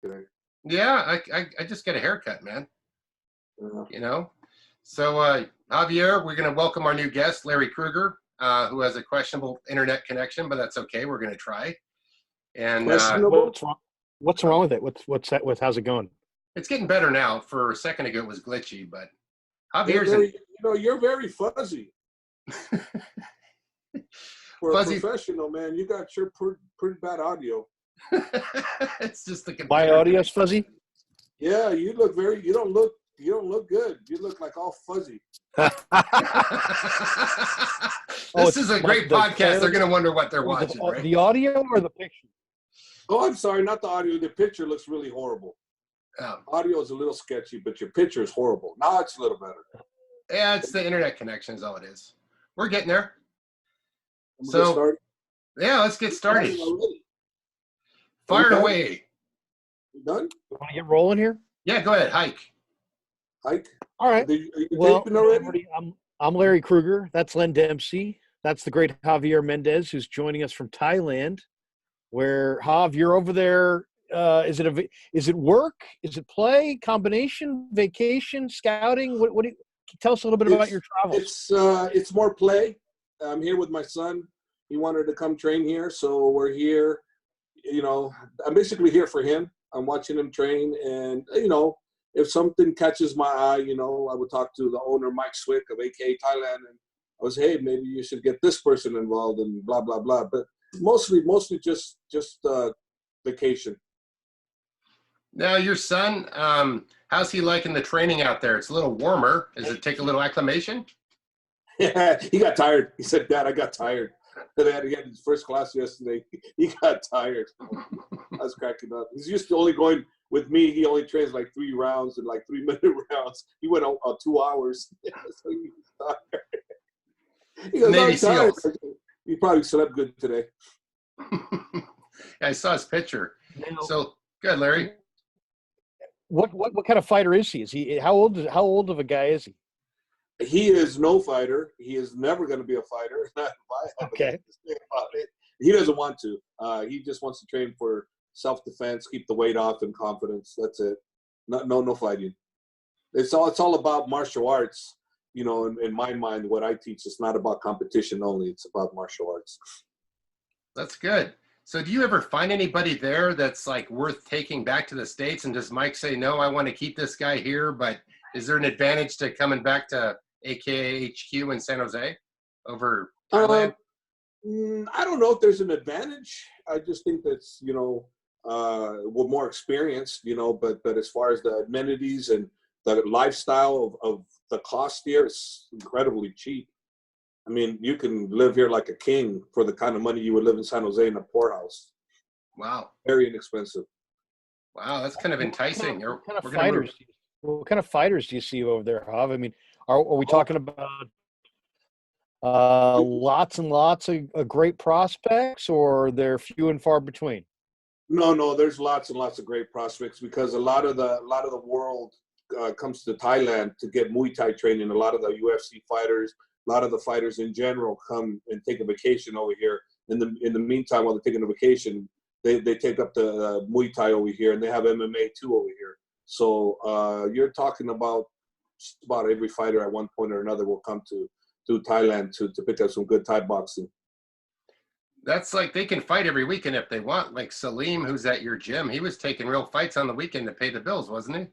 today. Yeah, I just got a haircut, man. Yeah. You know? So, Javier, we're going to welcome our new guest, Larry Krueger, who has a questionable internet connection, but that's okay. We're going to try. And Questionable? What's wrong with it? How's it going? it's getting better now. For a second ago, it was glitchy, but Javier's you're very fuzzy. For Fuzzy. a professional, man, you got your pretty bad audio. It's just the computer. My audio's fuzzy? Yeah, you don't look good. You look like all fuzzy. This is a great podcast. They're going to wonder what they're watching, right? The audio or the picture? Oh, I'm sorry, not the audio. The picture looks really horrible. Audio is a little sketchy, but your picture is horrible. Now it's a little better. Yeah, it's the internet connection is all it is. We're getting there. Yeah, let's get started. Fire away. You done? You want to get rolling here? Yeah, go ahead. Hike. All right. Are you taping already? I'm Larry Krueger. That's Len Dempsey. That's the great Javier Mendez, who's joining us from Thailand. Where Jav, you're over there. Is it work? Is it play? Combination? Vacation? Scouting? What do you tell us a little bit about your travels? It's more play. I'm here with my son. He wanted to come train here, so we're here. You know, I'm basically here for him. I'm watching him train, and you know, if something catches my eye, you know, I would talk to the owner, Mike Swick of AK Thailand, and I was, hey, maybe you should get this person involved, and blah blah blah. But mostly just vacation. Now, your son, how's he liking the training out there? It's a little warmer. Does it take a little acclimation? Yeah, he got tired. He said, Dad, I got tired. They had to get his first class yesterday. He got tired. I was cracking up. He's used to only going with me. He only trains like 3 rounds and like 3-minute rounds. He went on 2 hours. So he was tired. He goes, Navy I'm tired. SEALs. He probably slept good today. I saw his picture. So good, Larry. What kind of fighter is he? Is he how old of a guy is he? He is no fighter. He is never going to be a fighter. Okay. He doesn't want to. He just wants to train for self-defense, keep the weight off, and confidence. That's it. No fighting. It's all about martial arts. You know, in my mind, what I teach is not about competition only. It's about martial arts. That's good. So do you ever find anybody there that's like worth taking back to the States? And does Mike say, no, I want to keep this guy here, but is there an advantage to coming back to AKA HQ in San Jose over Thailand? I don't know if there's an advantage. I just think that's, you know, we're more experienced, you know, but as far as the amenities and the lifestyle of the cost here, it's incredibly cheap. I mean, you can live here like a king for the kind of money you would live in San Jose in a poorhouse. Wow. Very inexpensive. Wow, that's kind of enticing. What kind of fighters do you see over there, Jav? I mean, are we talking about lots and lots of great prospects, or they're few and far between? No, there's lots and lots of great prospects because a lot of the world comes to Thailand to get Muay Thai training. A lot of the UFC fighters, a lot of the fighters in general come and take a vacation over here. In the meantime, while they're taking a vacation, they take up the Muay Thai over here, and they have MMA too over here. So you're talking about just about every fighter at one point or another will come to Thailand to pick up some good Thai boxing. That's like they can fight every weekend if they want. Like Salim, who's at your gym, he was taking real fights on the weekend to pay the bills, wasn't he?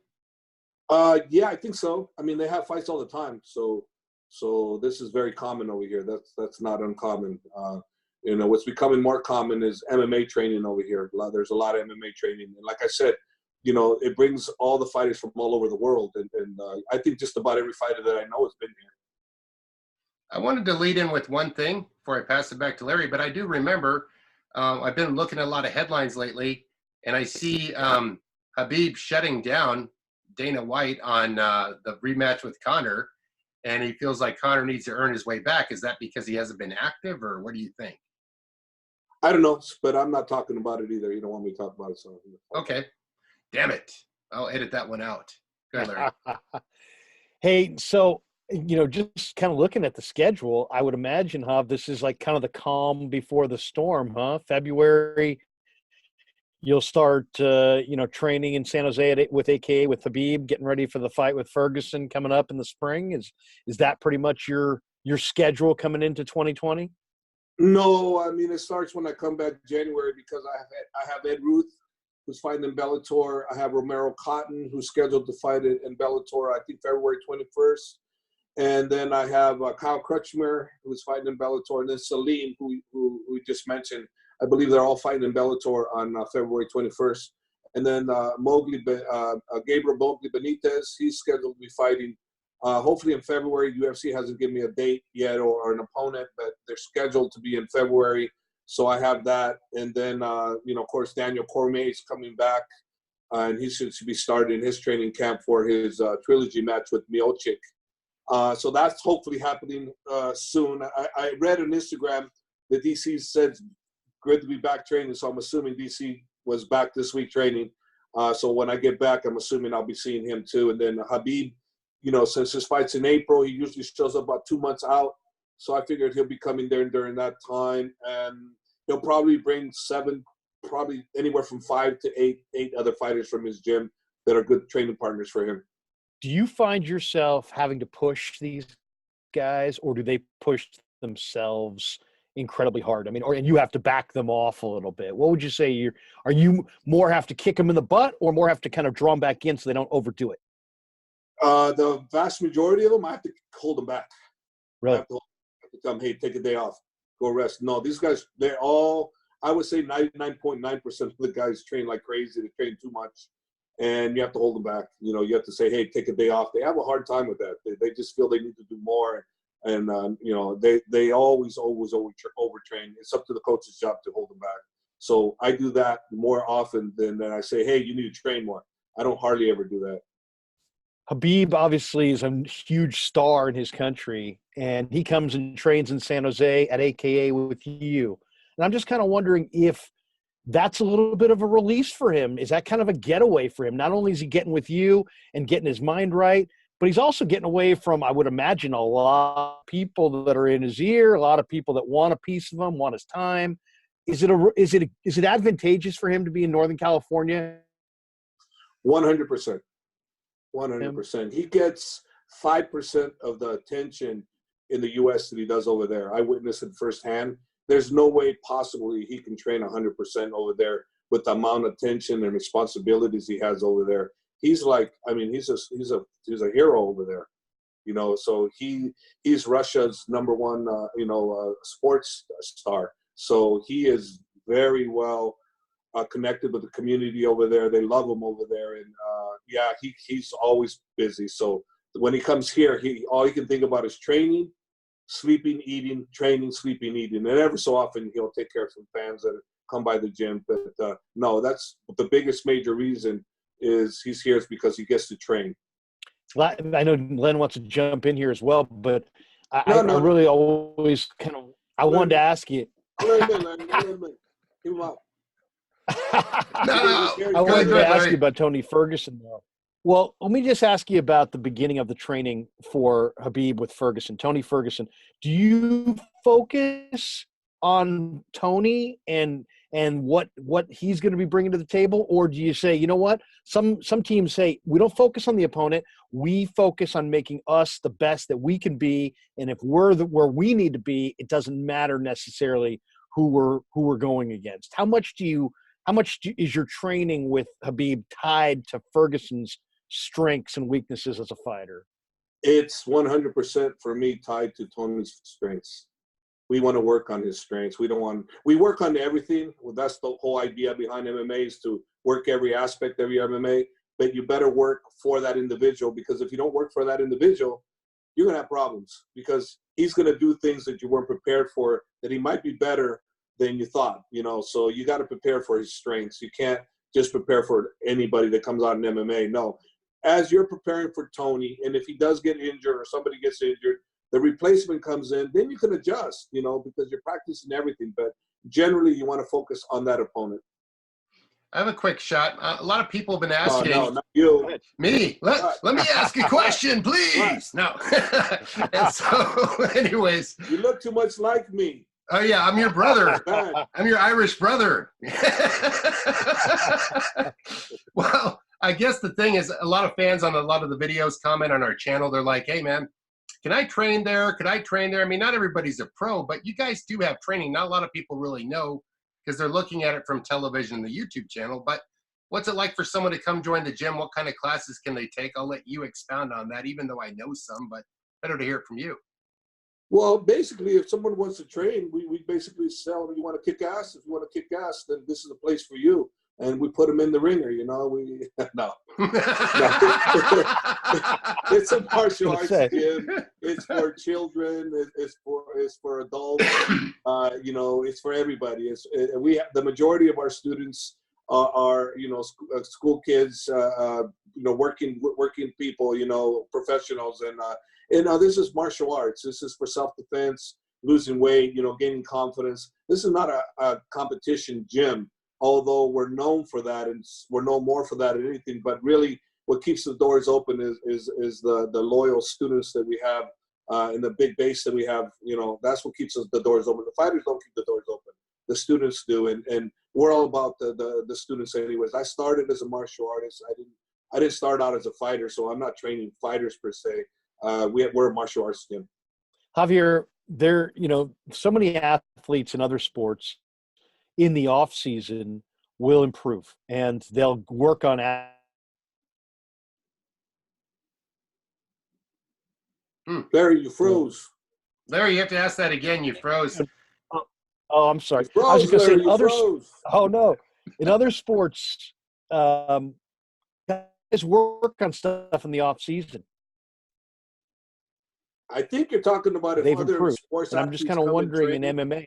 Yeah, I think so. I mean, they have fights all the time. So this is very common over here. That's not uncommon. You know, what's becoming more common is MMA training over here. There's a lot of MMA training. And like I said, you know, it brings all the fighters from all over the world. And I think just about every fighter that I know has been here. I wanted to lead in with one thing before I pass it back to Larry, but I do remember I've been looking at a lot of headlines lately, and I see Khabib shutting down Dana White on the rematch with Conor, and he feels like Conor needs to earn his way back. Is that because he hasn't been active, or what do you think? I don't know, but I'm not talking about it either. You don't want me to talk about it. So. Okay. Damn it. I'll edit that one out. Go ahead, Larry. Hey, so, you know, just kind of looking at the schedule, I would imagine, Jav, this is like kind of the calm before the storm, huh? February, You'll start, training in San Jose with AKA with Khabib, getting ready for the fight with Ferguson coming up in the spring. Is that pretty much your schedule coming into 2020? No, I mean, it starts when I come back January because I have Ed Ruth, who's fighting in Bellator. I have Romero Cotton, who's scheduled to fight in Bellator, I think February 21st. And then I have Kyle Crutchmer, who's fighting in Bellator, and then Salim, who we just mentioned. I believe they're all fighting in Bellator on February 21st. And then Gabriel Mowgli Benitez, he's scheduled to be fighting hopefully in February. UFC hasn't given me a date yet or an opponent, but they're scheduled to be in February. So I have that. And then, of course, Daniel Cormier is coming back, and he should be starting his training camp for his trilogy match with Miocic. So that's hopefully happening soon. I read on Instagram that DC said good to be back training, so I'm assuming DC was back this week training. So when I get back, I'm assuming I'll be seeing him too. And then Khabib, since his fight's in April, he usually shows up about 2 months out. So I figured he'll be coming there during that time, and he'll probably bring probably anywhere from 5 to 8 other fighters from his gym that are good training partners for him. Do you find yourself having to push these guys, or do they push themselves incredibly hard? I mean, and you have to back them off a little bit. What would you say? Are you more have to kick them in the butt, or more have to kind of draw them back in so they don't overdo it? The vast majority of them, I have to hold them back. Really? I have to tell them, hey, take a day off, go rest. No, these guys, they're all, I would say 99.9% of the guys train like crazy. They train too much, and you have to hold them back. You have to say, hey, take a day off. They have a hard time with that. They just feel they need to do more. And, they always overtrain. It's up to the coach's job to hold them back. So I do that more often than I say, hey, you need to train more. I don't hardly ever do that. Khabib obviously is a huge star in his country, and he comes and trains in San Jose at AKA with you. And I'm just kind of wondering if that's a little bit of a release for him. Is that kind of a getaway for him? Not only is he getting with you and getting his mind right, but he's also getting away from, I would imagine, a lot of people that are in his ear, a lot of people that want a piece of him, want his time. Is it advantageous for him to be in Northern California? 100%. 100%. He gets 5% of the attention in the U.S. that he does over there. I witnessed it firsthand. There's no way possibly he can train 100% over there with the amount of attention and responsibilities he has over there. He's like, he's a hero over there, So he's Russia's number one, sports star. So he is very well connected with the community over there. They love him over there, and he's always busy. So when he comes here, all he can think about is training, sleeping, eating, training, sleeping, eating, and every so often he'll take care of some fans that come by the gym. But no, that's the biggest major reason is he's here is because he gets to train. I know Len wants to jump in here as well, but I really always kind of wanted to ask you. Let him Give him up. I wanted to ask you about Tony Ferguson, though. Well, let me just ask you about the beginning of the training for Khabib with Ferguson. Tony Ferguson, do you focus on Tony and what he's going to be bringing to the table, or do you say, you know what? Some teams say we don't focus on the opponent, we focus on making us the best that we can be, and if we're where we need to be, it doesn't matter necessarily who we're going against. How much is your training with Khabib tied to Ferguson's strengths and weaknesses as a fighter? It's 100% for me tied to Tony's strengths. We want to work on his strengths. We work on everything. Well, that's the whole idea behind MMA, is to work every aspect of your MMA, but you better work for that individual, because if you don't work for that individual, you're going to have problems, because he's going to do things that you weren't prepared for, that he might be better than you thought, so you got to prepare for his strengths. You can't just prepare for anybody that comes out in MMA. No, as you're preparing for Tony, and if he does get injured or somebody gets injured, the replacement comes in, then you can adjust, because you're practicing everything. But generally, you want to focus on that opponent. I have a quick shot. A lot of people have been asking. No, not you. Me. Let me ask a question, please. No. And so, anyways. You look too much like me. Oh yeah, I'm your brother. Man, I'm your Irish brother. Well, I guess the thing is, a lot of fans on a lot of the videos comment on our channel. They're like, "Hey, man, can I train there? Could I train there?" I mean, not everybody's a pro, but you guys do have training. Not a lot of people really know because they're looking at it from television and the YouTube channel. But what's it like for someone to come join the gym? What kind of classes can they take? I'll let you expound on that, even though I know some, but better to hear it from you. well, basically, if someone wants to train, we basically sell. You want to kick ass? If you want to kick ass, then this is the place for you. And we put them in the ringer. You know, we no. It's a martial arts gym. It's for children. It's for adults. You know, it's for everybody. We have, the majority of our students are you know school kids. You know, working people. You know, professionals, and this is martial arts. This is for self-defense, losing weight. You know, gaining confidence. This is not a competition gym. Although we're known for that, and we're known more for that than anything, but really what keeps the doors open is the loyal students that we have and the big base that we have. You know, that's what keeps the doors open. The fighters don't keep the doors open. The students do, and we're all about the students anyways. I started as a martial artist. I didn't start out as a fighter, so I'm not training fighters per se. We're a martial arts gym. Javier, you know, so many athletes in other sports in the off season will improve and they'll work on Larry, you froze. Larry, you have to ask that again. You froze. Oh, I'm sorry. Froze, I was just going to say, Larry, oh no, in other sports, guys work on stuff in the off season. I think you're talking about if They've other improved. sports. And I'm just kind of wondering in MMA.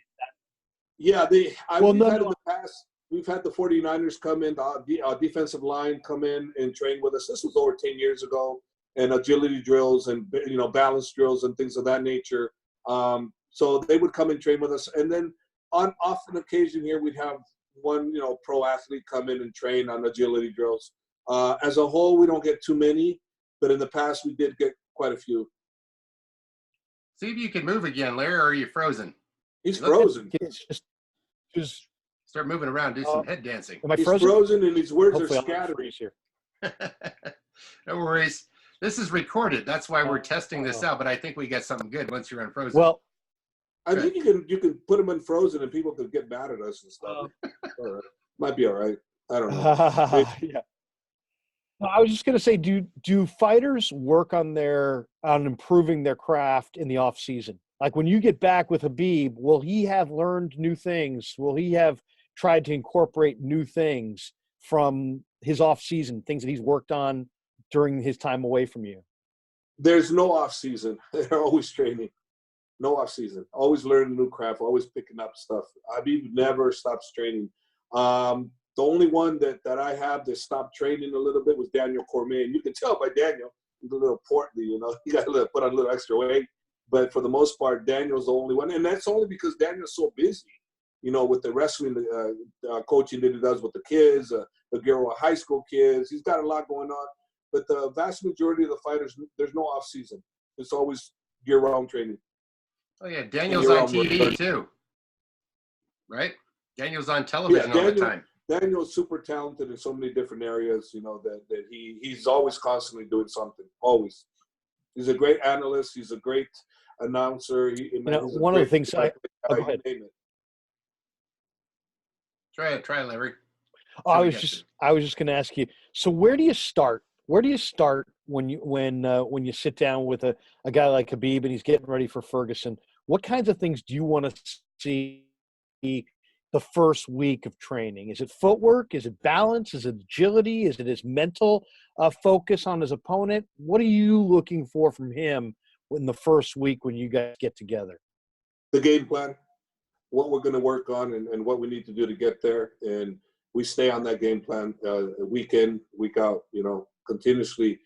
Yeah, we've had in the past. We've had the 49ers come in, the defensive line come in and train with us. This was over 10 years ago, and agility drills and you know balance drills and things of that nature. So they would come and train with us, and then on occasion here we'd have one you know pro athlete come in and train on agility drills. As a whole, we don't get too many, but in the past we did get quite a few. See if you can move again, Larry, or are you frozen? He's frozen. Just start moving around, do some head dancing. Am I He's frozen? frozen and his words Hopefully are scattered. Here. No worries. This is recorded. That's why we're testing this out. But I think we got something good once you're unfrozen. Well, I think you can put them unfrozen and people could get mad at us and stuff. All right. Might be all right. I don't know. Yeah. No, I was just going to say, do fighters work on improving their craft in the off season? Like when you get back with Khabib, will he have learned new things? Will he have tried to incorporate new things from his off season, things that he's worked on during his time away from you? There's no off season. They're always training. No off season. Always learning new craft. Always picking up stuff. Khabib never stops training. The only one that I have that stopped training a little bit was Daniel Cormier. And you can tell by Daniel, he's a little portly, you know. He got to put on a little extra weight. But for the most part, Daniel's the only one. And that's only because Daniel's so busy, you know, with the wrestling coaching that he does with the kids, the Gilroy High School kids. He's got a lot going on. But the vast majority of the fighters, there's no off season. It's always year-round training. Oh, yeah. Daniel's on TV, too. Right? Daniel's on television all the time. Daniel's super talented in so many different areas, you know, that he's always constantly doing something, always. He's a great analyst. He's a great announcer. One of the things go ahead. Try it, Larry. I was just going to ask you. So where do you start? Where do you start when you sit down with a guy like Khabib and he's getting ready for Ferguson? What kinds of things do you want to see the first week of training? Is it footwork? Is it balance? Is it agility? Is it his mental focus on his opponent? What are you looking for from him in the first week when you guys get together? The game plan, what we're going to work on and what we need to do to get there. And we stay on that game plan week in, week out, you know, continuously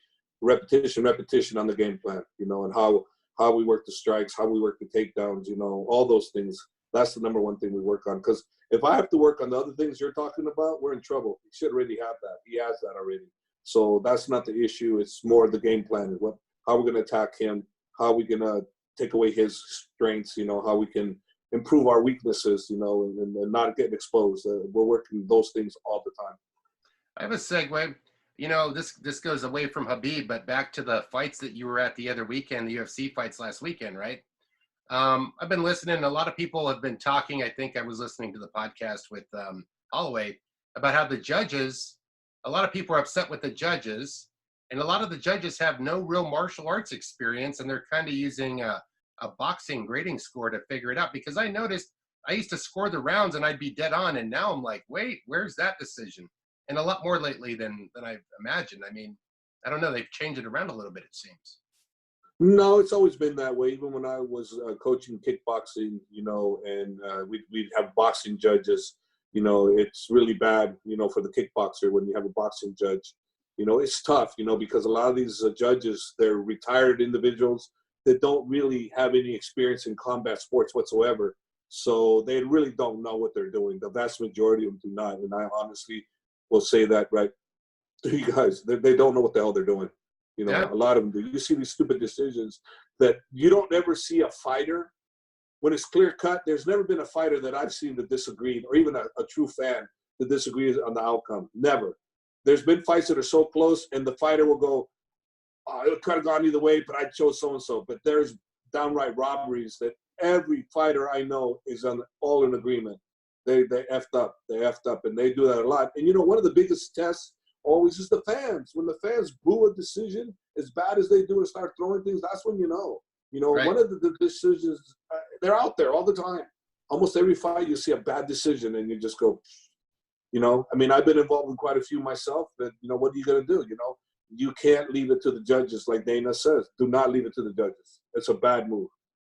repetition on the game plan, you know, and how we work the strikes, how we work the takedowns, you know, all those things. That's the number one thing we work on. Because if I have to work on the other things you're talking about, we're in trouble. He should already have that. He has that already. So that's not the issue. It's more the game plan. How we're going to attack him, how we're going to take away his strengths, you know, how we can improve our weaknesses, you know, and not getting exposed. We're working those things all the time. I have a segue. You know, this goes away from Khabib, but back to the fights that you were at the other weekend, the UFC fights last weekend, right? I've been listening. A lot of people have been talking. I think I was listening to the podcast with Holloway about how the judges, a lot of people are upset with the judges, and a lot of the judges have no real martial arts experience, and they're kind of using a boxing grading score to figure it out. Because I noticed I used to score the rounds and I'd be dead on, and now I'm like, wait, where's that decision? And a lot more lately than I've imagined. I mean, I don't know. They've changed it around a little bit, it seems. No, it's always been that way. Even when I was coaching kickboxing, you know, and we'd have boxing judges, you know, it's really bad, you know, for the kickboxer when you have a boxing judge. You know, it's tough, you know, because a lot of these judges, they're retired individuals that don't really have any experience in combat sports whatsoever. So they really don't know what they're doing. The vast majority of them do not. And I honestly will say that right to you guys. They don't know what the hell they're doing. You know, Yeah. A lot of them do. You see these stupid decisions that you don't ever see a fighter when it's clear cut. There's never been a fighter that I've seen that disagreed, or even a true fan that disagrees on the outcome. Never. There's been fights that are so close, and the fighter will go, oh, it could have gone either way, but I chose so-and-so. But there's downright robberies that every fighter I know is all in agreement. They effed up. They effed up, and they do that a lot. And, you know, one of the biggest tests always is the fans. When the fans boo a decision as bad as they do and start throwing things, that's when you know. You know, Right. One of the decisions, they're out there all the time. Almost every fight you see a bad decision, and you just go, you know. I mean, I've been involved in quite a few myself, but, you know, what are you going to do, you know? You can't leave it to the judges, like Dana says. Do not leave it to the judges. It's a bad move.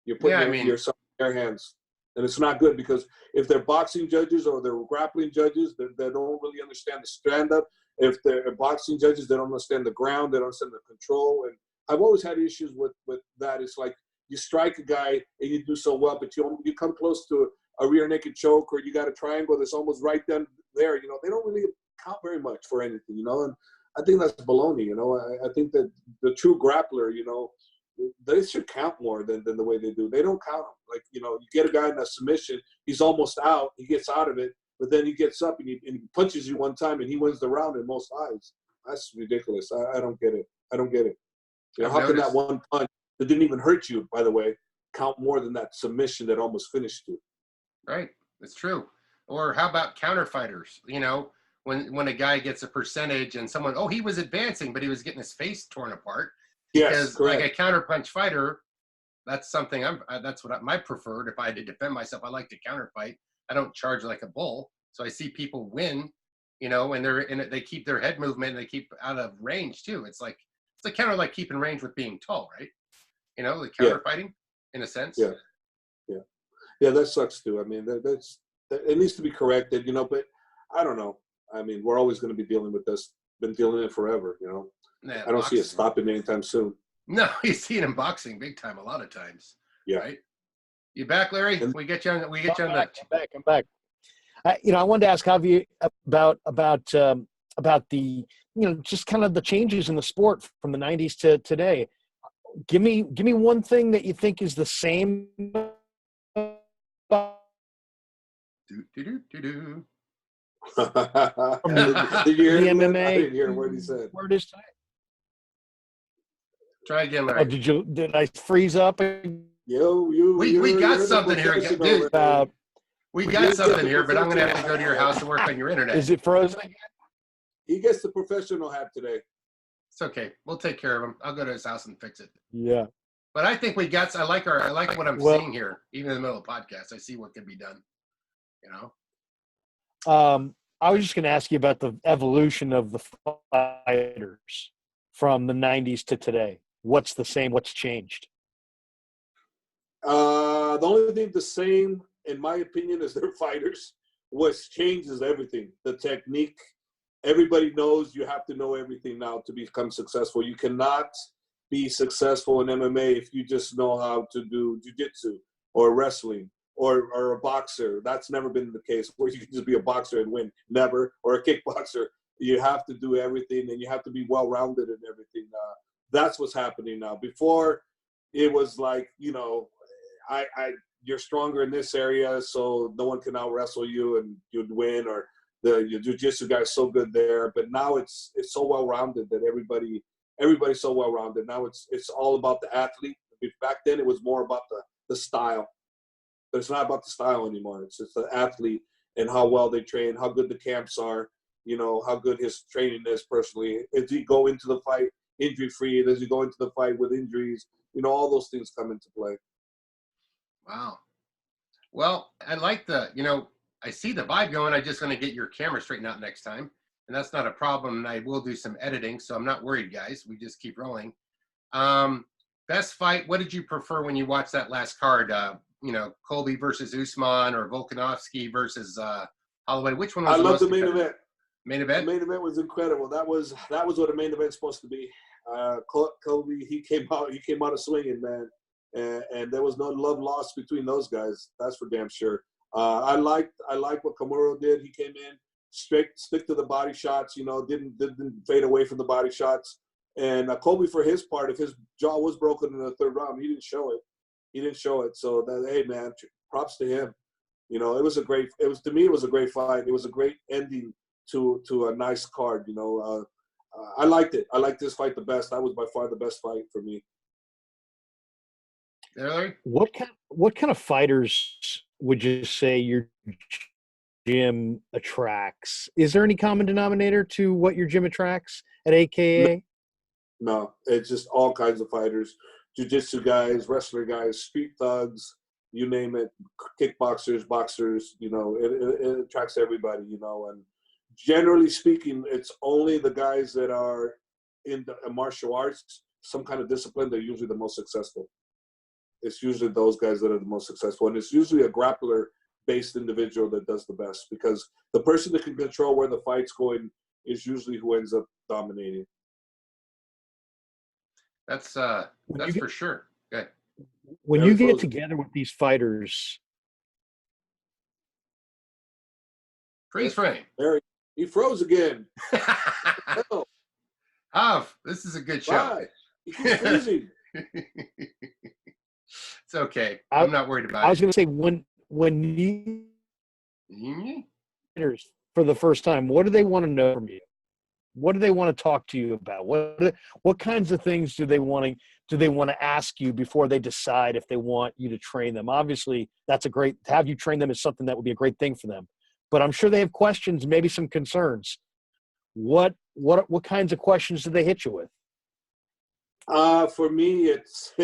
You're putting yourself in their hands. And it's not good, because if they're boxing judges or they're grappling judges, they don't really understand the stand-up. If they're boxing judges, they don't understand the ground. They don't understand the control. And I've always had issues with that. It's like you strike a guy and you do so well, but you come close to a rear naked choke, or you got a triangle that's almost right then there. You know, they don't really count very much for anything, you know. And I think that's baloney, you know. I think that the true grappler, you know, they should count more than the way they do. They don't count them. Like, you know, you get a guy in a submission, he's almost out, he gets out of it, but then he gets up and he punches you one time and he wins the round in most eyes. That's ridiculous. I don't get it. I don't get it. You know, how can that one punch that didn't even hurt you, by the way, count more than that submission that almost finished you? Right. It's true. Or how about counter fighters? You know, when a guy gets a percentage and someone, oh, he was advancing, but he was getting his face torn apart. Because like a counterpunch fighter, that's something that's what I preferred. If I had to defend myself, I like to counterfight. I don't charge like a bull. So I see people win, you know, and they keep their head movement and they keep out of range too. It's kind of like keeping range with being tall, right? You know, the counterfighting in a sense. Yeah, that sucks too. I mean, it needs to be corrected, you know, but I don't know. I mean, we're always going to be dealing with this. Been dealing with it forever, you know. I don't see it stopping anytime soon. No, you see it in boxing big time a lot of times. Yeah. Right? You back, Larry? We get you on. I'm back. You know, I wanted to ask Javier about the, you know, just kind of the changes in the sport from the 90s to today. Give me one thing that you think is the same. Did you hear the MMA? I didn't hear what he said. Word is today. Try again, Larry. Oh, did I freeze up? We got something here, dude. We got something here, but I'm going to have to go to your house and work on your internet. Is it frozen again? He gets the professional hat today. It's okay. We'll take care of him. I'll go to his house and fix it. Yeah. But I think I like what I'm seeing here, even in the middle of the podcast. I see what can be done. You know? I was just going to ask you about the evolution of the fighters from the 90s to today. What's the same? What's changed? The only thing the same, in my opinion, is their fighters. What's changed is everything. The technique. Everybody knows you have to know everything now to become successful. You cannot be successful in MMA if you just know how to do jiu-jitsu or wrestling or a boxer. That's never been the case where you can just be a boxer and win. Never. Or a kickboxer. You have to do everything, and you have to be well-rounded in everything. That's what's happening now. Before, it was like, you know, you're stronger in this area, so no one can out wrestle you and you'd win, or your jiu-jitsu guy is so good there. But now it's so well-rounded that everybody's so well-rounded. Now it's all about the athlete. Back then it was more about the style. But it's not about the style anymore. It's just the athlete and how well they train, how good the camps are, how good his training is personally. Does he go into the fight injury-free? Does he go into the fight with injuries? All those things come into play. Wow. Well, I like I see the vibe going. I'm just going to get your camera straightened out next time. And that's not a problem. And I will do some editing, so I'm not worried, guys. We just keep rolling. Best fight, what did you prefer when you watched that last card? Colby versus Usman, or Volkanovski versus Holloway? Which one was I love the most main event. Main event? The main event was incredible. That was what a main event's supposed to be. Colby, he came out swinging, man. And there was no love lost between those guys. That's for damn sure. I like what Kimura did. He came in stick to the body shots. Didn't fade away from the body shots. And Colby, for his part, if his jaw was broken in the third round, he didn't show it. So hey, man, props to him. It was a great fight. It was a great ending to a nice card. I liked it. I liked this fight the best. That was by far the best fight for me. Larry? What kind of fighters would you say your gym attracts? Is there any common denominator to what your gym attracts at AKA? No, it's just all kinds of fighters, jiu-jitsu guys, wrestler guys, street thugs, you name it, kickboxers, boxers. It attracts everybody. And generally speaking, it's only the guys that are in the martial arts, some kind of discipline. They're usually the most successful. It's usually those guys that are the most successful. And it's usually a grappler-based individual that does the best, because the person that can control where the fight's going is usually who ends up dominating. That's for sure. Okay. When you get together with these fighters. Freeze frame. There he froze again. This is a good show. Right. He keeps freezing. It's okay. I'm not worried about it. I was going to say, when you for the first time, what do they want to know from you? What do they want to talk to you about? What kinds of things do they want to ask you before they decide if they want you to train them? Obviously, to have you train them is something that would be a great thing for them. But I'm sure they have questions, maybe some concerns. What kinds of questions do they hit you with? For me, it's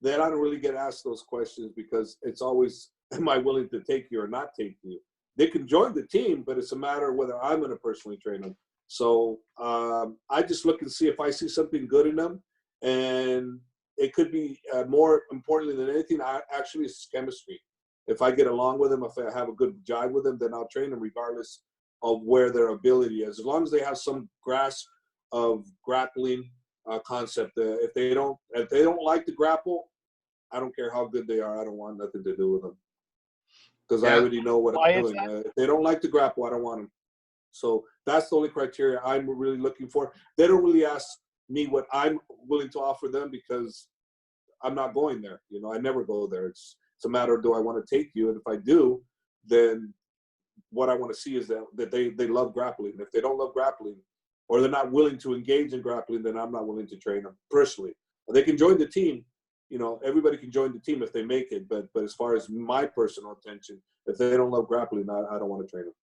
that I don't really get asked those questions, because it's always, am I willing to take you or not take you? They can join the team, but it's a matter of whether I'm going to personally train them. So I just look and see if I see something good in them, and it could be more importantly than anything, actually, it's chemistry. If I get along with them, if I have a good jive with them, then I'll train them regardless of where their ability is. As long as they have some grasp of grappling concept. If they don't like to grapple, I don't care how good they are. I don't want nothing to do with them, because I already know what I'm doing. If they don't like to grapple, I don't want them. So that's the only criteria I'm really looking for. They don't really ask me what I'm willing to offer them, because I'm not going there. I never go there. It's a matter of, do I want to take you? And if I do, then what I want to see is that they love grappling. If they don't love grappling, or they're not willing to engage in grappling, then I'm not willing to train them personally. They can join the team. Everybody can join the team if they make it. But as far as my personal attention, if they don't love grappling, I don't want to train them.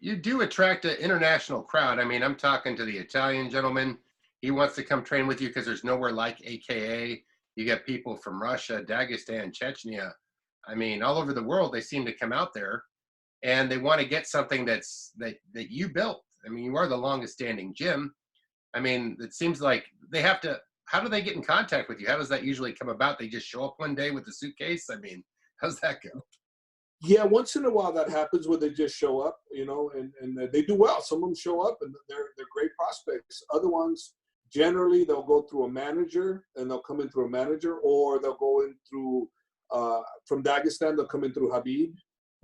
You do attract an international crowd. I mean, I'm talking to the Italian gentleman. He wants to come train with you because there's nowhere like AKA. You get people from Russia, Dagestan, Chechnya. I mean, all over the world, they seem to come out there, and they want to get something that you built. I mean, you are the longest standing gym. I mean, it seems like they have to. How do they get in contact with you? How does that usually come about? They just show up one day with a suitcase? I mean, how's that go? Yeah, once in a while that happens where they just show up, and they do well. Some of them show up and they're great prospects. Other ones, generally, they'll go through a manager, and they'll come in through a manager, or they'll go in through, from Dagestan, they'll come in through Khabib.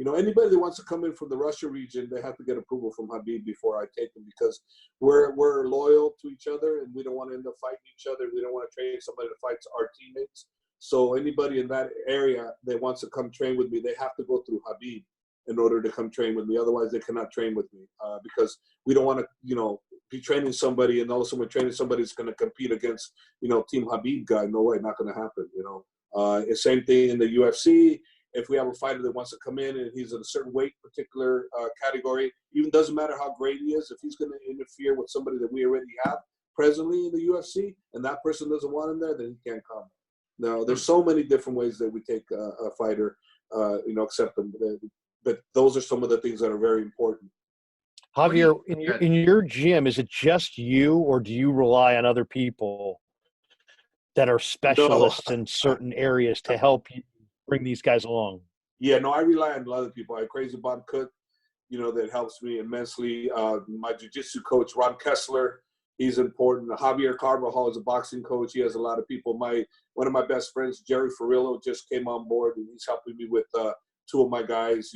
Anybody that wants to come in from the Russia region, they have to get approval from Khabib before I take them, because we're loyal to each other, and we don't want to end up fighting each other. We don't want to train somebody that fights our teammates. So anybody in that area that wants to come train with me, they have to go through Khabib in order to come train with me. Otherwise, they cannot train with me because we don't want to, be training somebody and also we're training somebody that's going to compete against, Team Khabib guy. No way, not going to happen. It's same thing in the UFC. If we have a fighter that wants to come in and he's in a certain weight, particular category, even doesn't matter how great he is, if he's going to interfere with somebody that we already have presently in the UFC, and that person doesn't want him there, then he can't come. Now, there's so many different ways that we take a fighter, accept them. But those are some of the things that are very important. Javier, in your gym, is it just you, or do you rely on other people that are specialists in certain areas to help you bring these guys along? Yeah, no, I rely on other people. I have Crazy Bob Cook, that helps me immensely. My jiu-jitsu coach, Ron Kessler, he's important. Javier Carvajal is a boxing coach. He has a lot of people. One of my best friends, Jerry Ferrillo, just came on board, and he's helping me with two of my guys.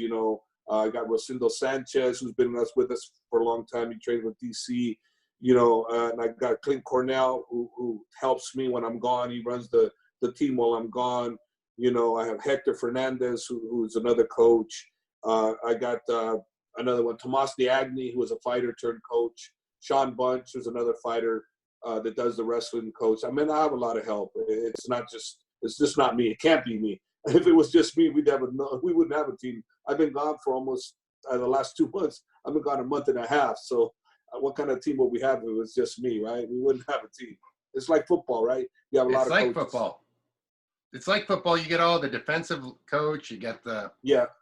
I got Rosendo Sanchez, who's been with us for a long time. He trained with DC. And I got Clint Cornell, who helps me when I'm gone. He runs the team while I'm gone. I have Hector Fernandez, who's another coach. I got another one, Tomas Diagni, who is a fighter turned coach. Sean Bunch, who's another fighter that does the wrestling coach. I mean, I have a lot of help. It's just not me. It can't be me. If it was just me, we wouldn't have a team. I've been gone for almost the last 2 months. I've been gone a month and a half. So what kind of team would we have if it was just me, right? We wouldn't have a team. It's like football, right? You have a lot of coaches. It's like football. You get all the defensive coach. You get the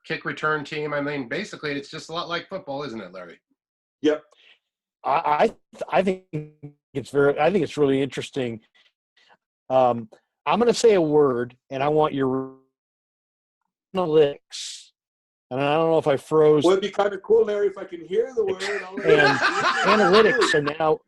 kick return team. I mean, basically, it's just a lot like football, isn't it, Larry? Yep. I think it's really interesting. I'm going to say a word, and I want your analytics. And I don't know if I froze. Well, it'd be kind of cool, Larry, if I can hear the word. And analytics are now.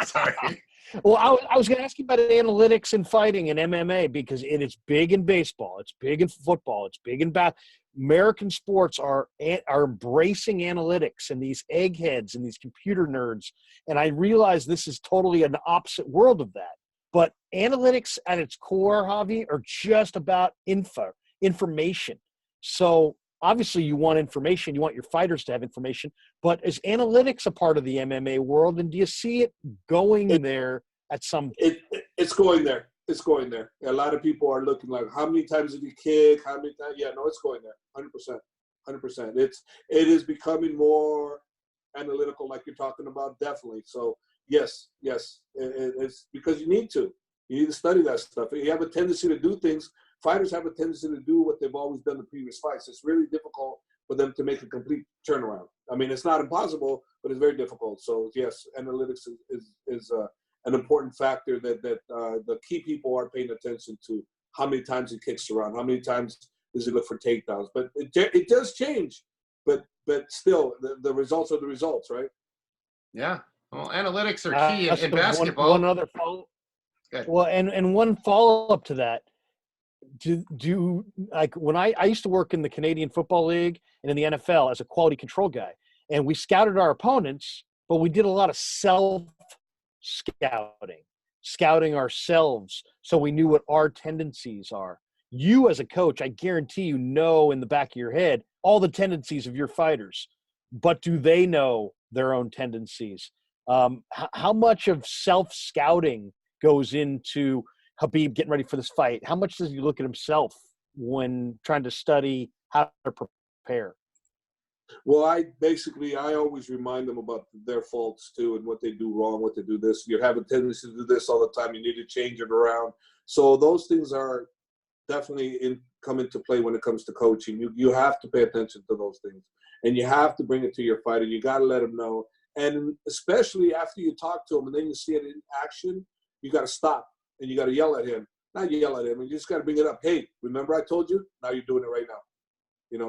Sorry. Well, I was going to ask you about analytics in fighting and MMA because it is big in baseball. It's big in football. It's big in basketball. American sports are embracing analytics and these eggheads and these computer nerds. And I realize this is totally an opposite world of that. But analytics at its core, Javi, are just about information. So obviously you want information. You want your fighters to have information. But is analytics a part of the MMA world? And do you see it going there at some point? It's going there. It's going there. A lot of people are looking like, how many times did he kick? How many times? Yeah, no, it's going there. 100%. 100%. It is becoming more analytical, like you're talking about, definitely. So yes, it's because you need to study that stuff. You have a tendency to do things. Fighters have a tendency to do what they've always done in previous fights. It's really difficult for them to make a complete turnaround. I mean, it's not impossible, but it's very difficult. So yes, analytics is an important factor that the key people are paying attention to. How many times he kicks around, how many times does he look for takedowns? But it does change. But still, the results are the results, right? Yeah. Well, analytics are key in basketball. One other follow. Well, and one follow up to that. Do like when I used to work in the Canadian Football League and in the NFL as a quality control guy, and we scouted our opponents, but we did a lot of scouting ourselves so we knew what our tendencies are. You as a coach, I guarantee you know in the back of your head all the tendencies of your fighters, but do they know their own tendencies? How much of self-scouting goes into Khabib getting ready for this fight? How much does he look at himself when trying to study how to prepare? Well, I always remind them about their faults too and what they do wrong, what they do this. You have a tendency to do this all the time. You need to change it around. So those things are definitely come into play when it comes to coaching. You have to pay attention to those things, and you have to bring it to your fighter. You got to let them know, and especially after you talk to them and then you see it in action, you got to stop and you got to yell at him. Not yell at him, and you just got to bring it up. Hey, remember I told you? Now you're doing it right now.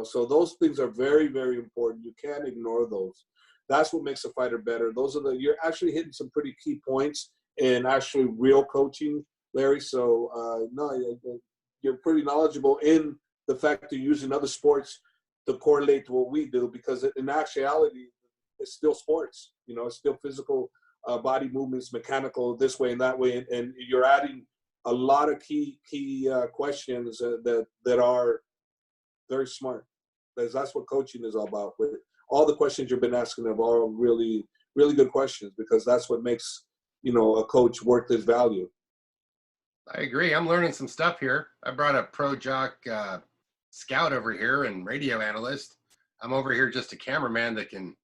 So those things are very, very important. You can't ignore those. That's what makes a fighter better. You're actually hitting some pretty key points in actually real coaching, Larry. So you're pretty knowledgeable in the fact that you're using other sports to correlate to what we do, because in actuality, it's still sports. It's still physical body movements, mechanical this way and that way, and you're adding a lot of key questions that are very smart. That's what coaching is all about. But all the questions you've been asking have all really, really good questions, because that's what makes, a coach worth his value. I agree. I'm learning some stuff here. I brought a pro jock scout over here and radio analyst. I'm over here just a cameraman that can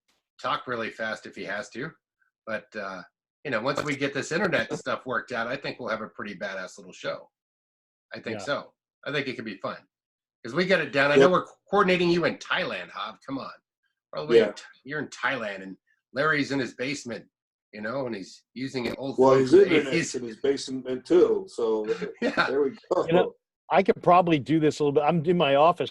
talk really fast if he has to. But, once we get this internet stuff worked out, I think we'll have a pretty badass little show. I think so. I think it could be fun. Because we get it down. I know we're coordinating you in Thailand, Hob. Come on. Probably you're in Thailand, and Larry's in his basement, and he's using an old phone. Well, he's in his basement too. So there we go. I could probably do this a little bit. I'm in my office,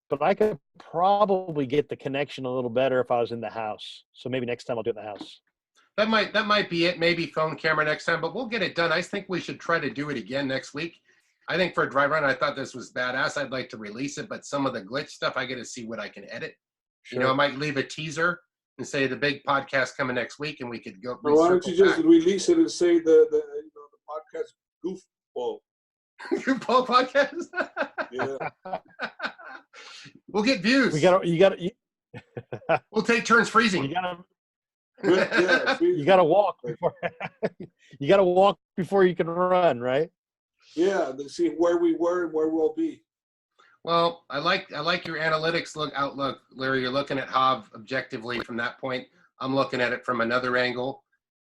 but I could probably get the connection a little better if I was in the house. So maybe next time I'll do it in the house. That might be it. Maybe phone camera next time, but we'll get it done. I think we should try to do it again next week. I think for a dry run, I thought this was badass. I'd like to release it, but some of the glitch stuff, I got to see what I can edit. Sure. I might leave a teaser and say the big podcast coming next week, and we could go. Why don't you just release it and say the podcast goofball? Goofball podcast. Yeah. We'll get views. We'll take turns freezing. You gotta walk before you gotta walk before you can run, right? Yeah, to see where we were and where we'll be. Well, I like your analytics outlook, Larry. You're looking at Jav objectively from that point. I'm looking at it from another angle,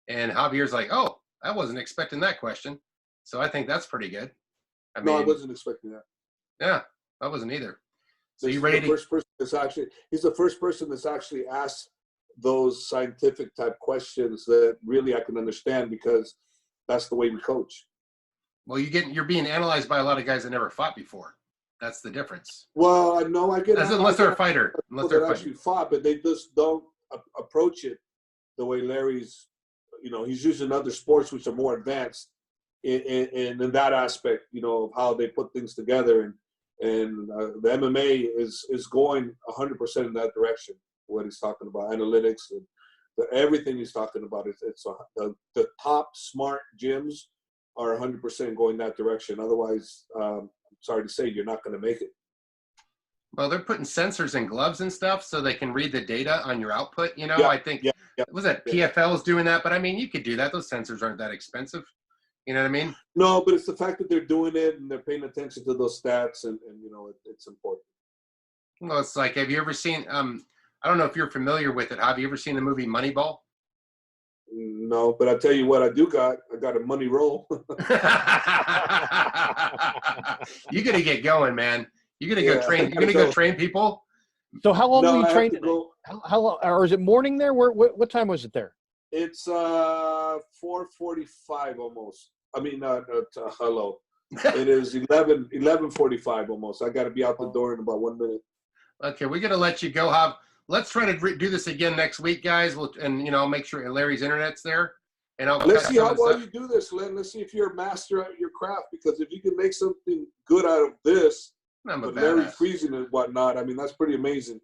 and Javier's like, "Oh, I wasn't expecting that question," so I think that's pretty good. I wasn't expecting that. Yeah, I wasn't either. So he's the first person that's actually asked those scientific type questions that really I can understand, because that's the way we coach. Well, you're being analyzed by a lot of guys that never fought before. That's the difference. Well, I know I get it. Unless they're a fighter. Unless they're actually fought, but they just don't approach it the way Larry's. He's using other sports which are more advanced in that aspect. Of how they put things together, and the MMA is going 100% in that direction. What he's talking about, analytics and everything he's talking about, the top smart gyms are 100% going that direction. Otherwise, I'm sorry to say, you're not going to make it. Well, they're putting sensors in gloves and stuff so they can read the data on your output. I think was that PFL is doing that, but you could do that. Those sensors aren't that expensive. You know what I mean? No, but it's the fact that they're doing it and they're paying attention to those stats, and it's important. Well, it's like, have you ever seen? I don't know if you're familiar with it. Have you ever seen the movie Moneyball? No, but I'll tell you what I got a money roll. You gotta get going, man. You gotta go train. You're gonna go train people. So how long were you training? How long, or is it morning there? What time was it there? It's 4:45 almost. Hello. It is 11:45 almost. I got to be out the door in about 1 minute. Okay, we're gonna let you go, Hob. Let's try to do this again next week, guys. I'll make sure Larry's internet's there, and let's see how well you do this, Len. Let's see if you're a master at your craft, because if you can make something good out of this, with Larry freezing and whatnot, that's pretty amazing.